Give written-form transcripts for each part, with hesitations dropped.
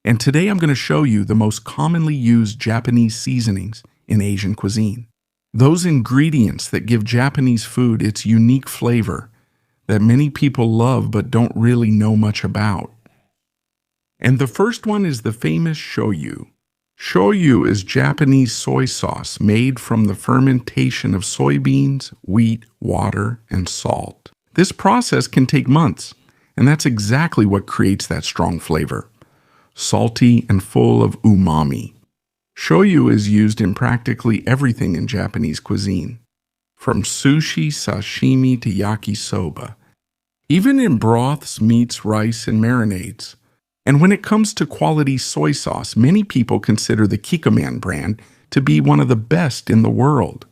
And today I'm going to show you the most commonly used Japanese seasonings in Asian cuisine. Those ingredients that give Japanese food its unique flavor that many people love but don't really know much about. And the first one is the famous shoyu. Shoyu is Japanese soy sauce made from the fermentation of soybeans, wheat, water, and salt. This process can take months, and that's exactly what creates that strong flavor. Salty and full of umami. Shoyu is used in practically everything in Japanese cuisine, from sushi, sashimi to yakisoba, even in broths, meats, rice, and marinades. And when it comes to quality soy sauce, many people consider the Kikkoman brand to be one of the best in the world.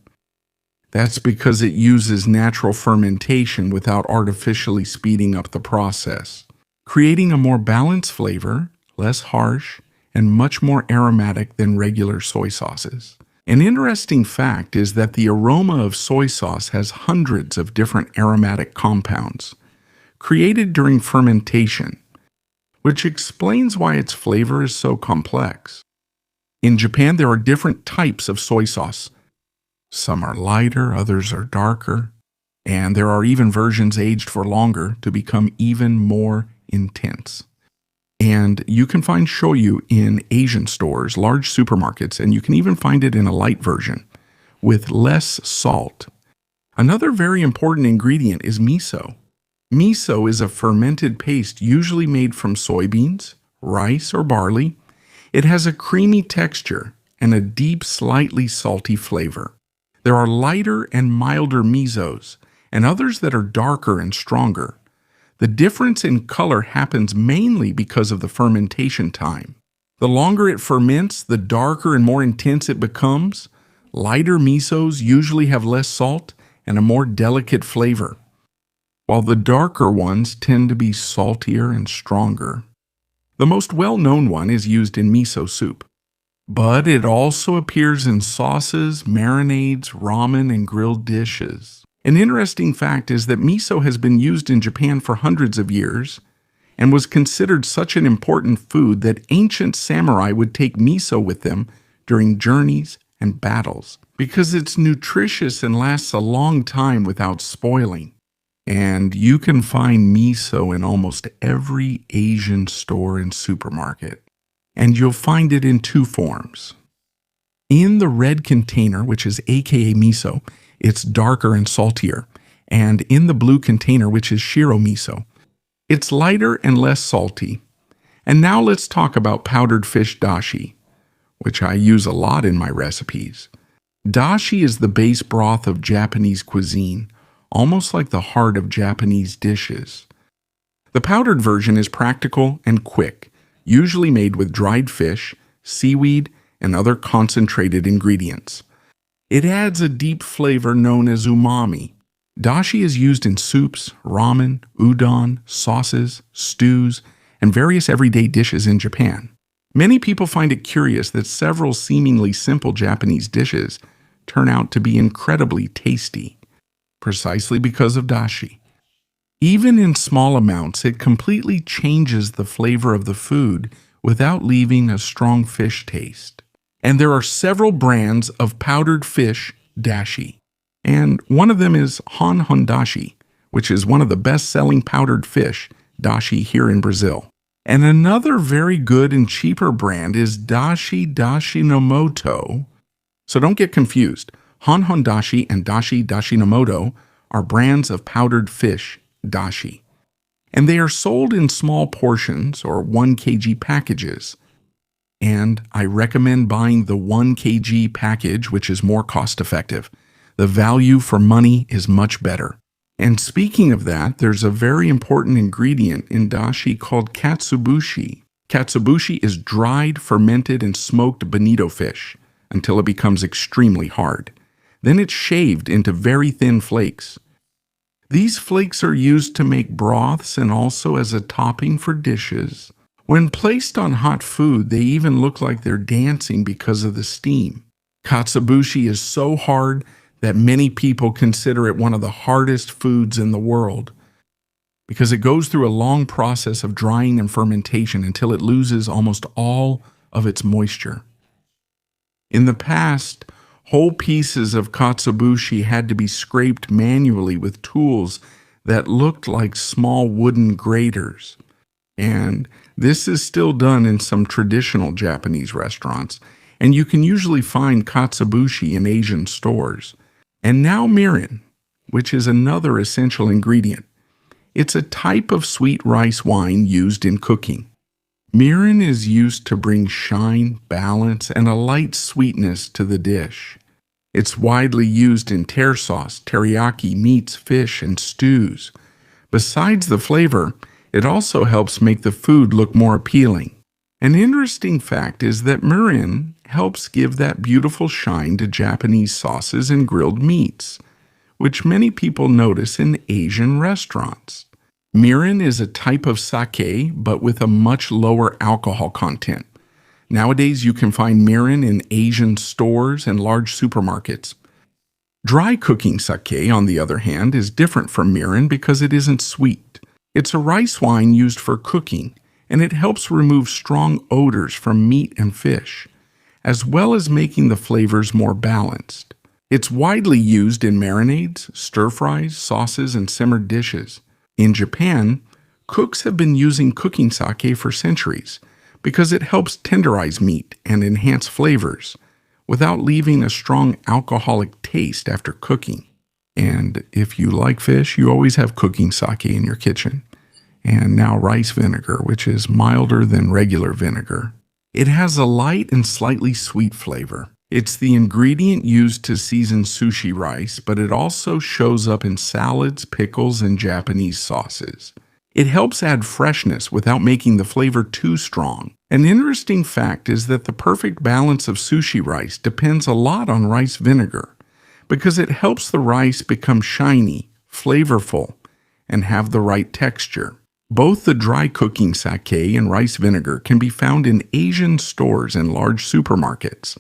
That's because it uses natural fermentation without artificially speeding up the process, creating a more balanced flavor, less harsh, and much more aromatic than regular soy sauces. An interesting fact is that the aroma of soy sauce has hundreds of different aromatic compounds created during fermentation, which explains why its flavor is so complex. In Japan, there are different types of soy sauce. Some are lighter, others are darker, and there are even versions aged for longer to become even more intense. And you can find shoyu in Asian stores, large supermarkets, and you can even find it in a light version with less salt. Another very important ingredient is miso. Miso is a fermented paste usually made from soybeans, rice, or barley. It has a creamy texture and a deep, slightly salty flavor. There are lighter and milder misos, and others that are darker and stronger. The difference in color happens mainly because of the fermentation time. The longer it ferments, the darker and more intense it becomes. Lighter misos usually have less salt and a more delicate flavor, while the darker ones tend to be saltier and stronger. The most well-known one is used in miso soup, but it also appears in sauces, marinades, ramen, and grilled dishes. An interesting fact is that miso has been used in Japan for hundreds of years and was considered such an important food that ancient samurai would take miso with them during journeys and battles because it's nutritious and lasts a long time without spoiling. And you can find miso in almost every Asian store and supermarket. And you'll find it in two forms. In the red container, which is aka miso, it's darker and saltier. And in the blue container, which is shiro miso, it's lighter and less salty. And now let's talk about powdered fish dashi, which I use a lot in my recipes. Dashi is the base broth of Japanese cuisine, almost like the heart of Japanese dishes. The powdered version is practical and quick, usually made with dried fish, seaweed, and other concentrated ingredients. It adds a deep flavor known as umami. Dashi is used in soups, ramen, udon, sauces, stews, and various everyday dishes in Japan. Many people find it curious that several seemingly simple Japanese dishes turn out to be incredibly tasty, precisely because of dashi. Even in small amounts, it completely changes the flavor of the food without leaving a strong fish taste. And there are several brands of powdered fish dashi. And one of them is Dashi, which is one of the best-selling powdered fish dashi here in Brazil. And another very good and cheaper brand is Dashi Dashinomoto. So don't get confused. Dashi and Dashi Dashinomoto are brands of powdered fish dashi. And they are sold in small portions or 1 kg packages. And I recommend buying the 1 kg package, which is more cost-effective. The value for money is much better. And speaking of that, there's a very important ingredient in dashi called Katsuobushi. Katsuobushi is dried, fermented, and smoked bonito fish until it becomes extremely hard. Then it's shaved into very thin flakes. These flakes are used to make broths and also as a topping for dishes. When placed on hot food, they even look like they're dancing because of the steam. Katsuobushi is so hard that many people consider it one of the hardest foods in the world. because it goes through a long process of drying and fermentation until it loses almost all of its moisture. In the past, whole pieces of katsuobushi had to be scraped manually with tools that looked like small wooden graters. And this is still done in some traditional Japanese restaurants, and you can usually find katsuobushi in Asian stores. And now mirin, which is another essential ingredient. It's a type of sweet rice wine used in cooking. Mirin is used to bring shine, balance, and a light sweetness to the dish. It's widely used in tare sauce, teriyaki, meats, fish, and stews. Besides the flavor, it also helps make the food look more appealing. An interesting fact is that mirin helps give that beautiful shine to Japanese sauces and grilled meats, which many people notice in Asian restaurants. Mirin is a type of sake, but with a much lower alcohol content. Nowadays, you can find mirin in Asian stores and large supermarkets. Dry cooking sake, on the other hand, is different from mirin because it isn't sweet. It's a rice wine used for cooking, and it helps remove strong odors from meat and fish, as well as making the flavors more balanced. It's widely used in marinades, stir-fries, sauces, and simmered dishes. In Japan, cooks have been using cooking sake for centuries because it helps tenderize meat and enhance flavors without leaving a strong alcoholic taste after cooking. And if you like fish, you always have cooking sake in your kitchen. And now rice vinegar, which is milder than regular vinegar. It has a light and slightly sweet flavor. It's the ingredient used to season sushi rice, but it also shows up in salads, pickles, and Japanese sauces. It helps add freshness without making the flavor too strong. An interesting fact is that the perfect balance of sushi rice depends a lot on rice vinegar, because it helps the rice become shiny, flavorful, and have the right texture. Both the dry cooking sake and rice vinegar can be found in Asian stores and large supermarkets.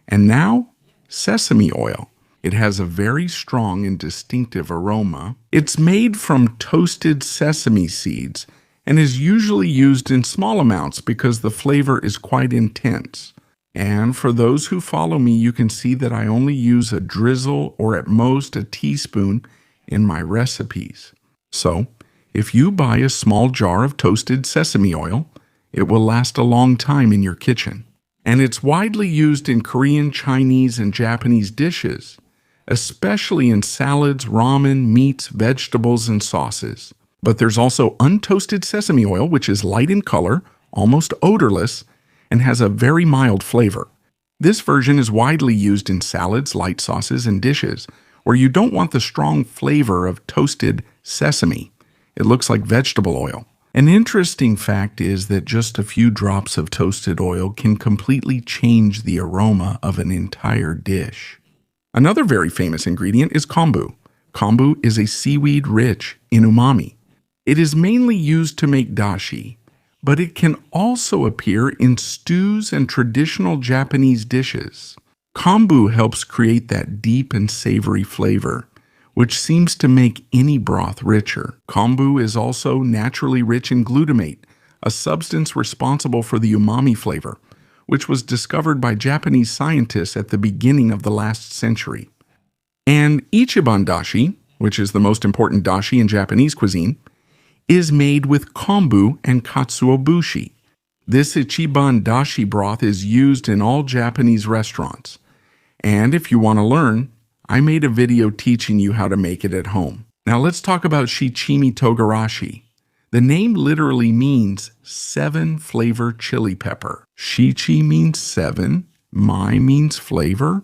And now, sesame oil. It has a very strong and distinctive aroma. It's made from toasted sesame seeds and is usually used in small amounts because the flavor is quite intense. And for those who follow me, you can see that I only use a drizzle or at most a teaspoon in my recipes. So, if you buy a small jar of toasted sesame oil, it will last a long time in your kitchen. And it's widely used in Korean, Chinese, and Japanese dishes, especially in salads, ramen, meats, vegetables, and sauces. But there's also untoasted sesame oil, which is light in color, almost odorless, and has a very mild flavor. This version is widely used in salads, light sauces, and dishes, where you don't want the strong flavor of toasted sesame. It looks like vegetable oil. An interesting fact is that just a few drops of toasted oil can completely change the aroma of an entire dish. Another very famous ingredient is kombu. Kombu is a seaweed rich in umami. It is mainly used to make dashi, but it can also appear in stews and traditional Japanese dishes. Kombu helps create that deep and savory flavor, which seems to make any broth richer. Kombu is also naturally rich in glutamate, a substance responsible for the umami flavor, which was discovered by Japanese scientists at the beginning of the last century. And Ichiban dashi, which is the most important dashi in Japanese cuisine, is made with kombu and katsuobushi. This Ichiban dashi broth is used in all Japanese restaurants. And if you want to learn, I made a video teaching you how to make it at home. Now let's talk about shichimi togarashi. The name literally means 7-flavor chili pepper. Shichi means 7, mai means flavor,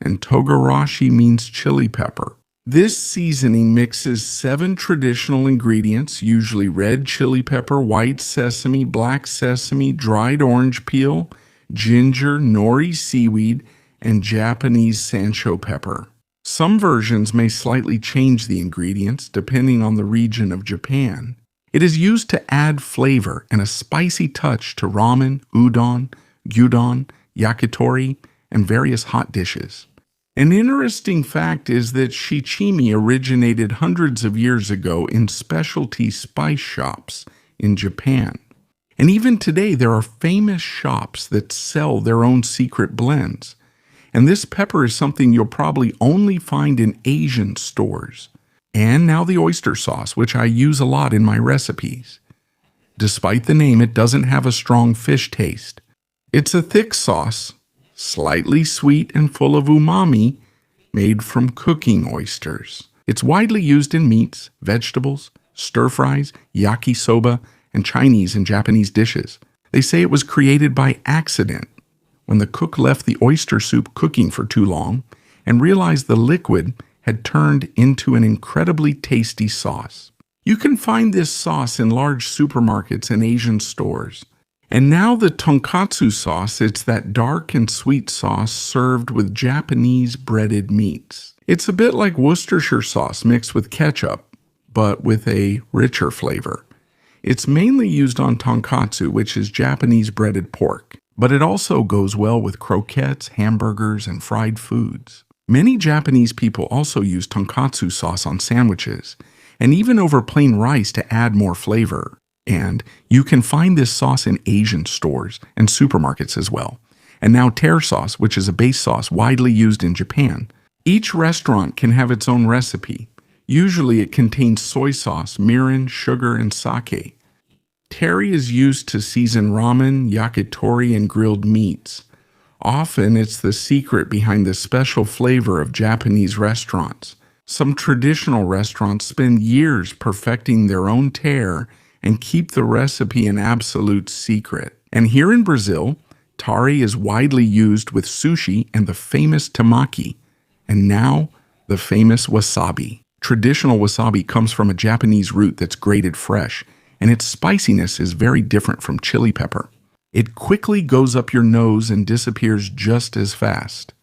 and togarashi means chili pepper. This seasoning mixes 7 traditional ingredients, usually red chili pepper, white sesame, black sesame, dried orange peel, ginger, nori seaweed, and Japanese sansho pepper. Some versions may slightly change the ingredients depending on the region of Japan. It is used to add flavor and a spicy touch to ramen, udon, gyudon, yakitori, and various hot dishes. An interesting fact is that shichimi originated hundreds of years ago in specialty spice shops in Japan. And even today, there are famous shops that sell their own secret blends. And this pepper is something you'll probably only find in Asian stores. And now the oyster sauce, which I use a lot in my recipes. Despite the name, it doesn't have a strong fish taste. It's a thick sauce, slightly sweet and full of umami, made from cooking oysters. It's widely used in meats, vegetables, stir-fries, yakisoba, and Chinese and Japanese dishes. They say it was created by accident when the cook left the oyster soup cooking for too long and realized the liquid had turned into an incredibly tasty sauce. You can find this sauce in large supermarkets and Asian stores. And now the tonkatsu sauce, it's that dark and sweet sauce served with Japanese breaded meats. It's a bit like Worcestershire sauce mixed with ketchup, but with a richer flavor. It's mainly used on tonkatsu, which is Japanese breaded pork, but it also goes well with croquettes, hamburgers, and fried foods. Many Japanese people also use tonkatsu sauce on sandwiches, and even over plain rice to add more flavor. And you can find this sauce in Asian stores and supermarkets as well. And now Tare sauce, which is a base sauce widely used in Japan. Each restaurant can have its own recipe. Usually it contains soy sauce, mirin, sugar, and sake. Tare is used to season ramen, yakitori, and grilled meats. Often it's the secret behind the special flavor of Japanese restaurants. Some traditional restaurants spend years perfecting their own tare and keep the recipe an absolute secret. And here in Brazil, tare is widely used with sushi and the famous temaki, and now the famous wasabi. Traditional wasabi comes from a Japanese root that's grated fresh, and its spiciness is very different from chili pepper. It quickly goes up your nose and disappears just as fast.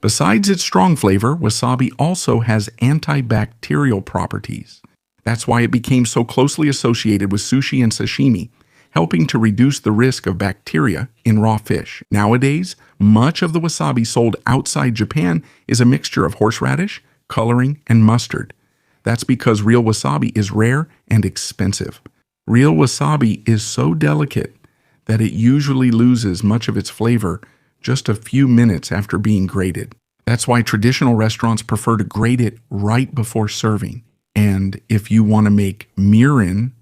Besides its strong flavor, wasabi also has antibacterial properties. That's why it became so closely associated with sushi and sashimi, helping to reduce the risk of bacteria in raw fish. Nowadays, much of the wasabi sold outside Japan is a mixture of horseradish, coloring, and mustard. That's because real wasabi is rare and expensive. Real wasabi is so delicate that it usually loses much of its flavor just a few minutes after being grated. That's why traditional restaurants prefer to grate it right before serving. And if you want to make mirin,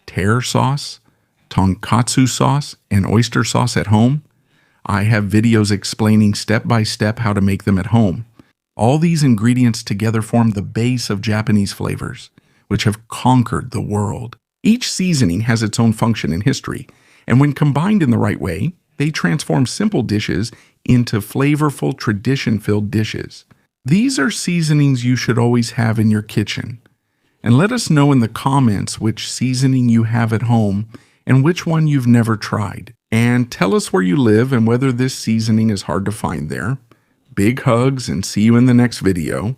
tare sauce, tonkatsu sauce, and oyster sauce at home, I have videos explaining step by step how to make them at home. All these ingredients together form the base of Japanese flavors, which have conquered the world. Each seasoning has its own function and history, and when combined in the right way, they transform simple dishes into flavorful, tradition-filled dishes. These are seasonings you should always have in your kitchen. And let us know in the comments which seasoning you have at home and which one you've never tried. And tell us where you live and whether this seasoning is hard to find there. Big hugs and see you in the next video.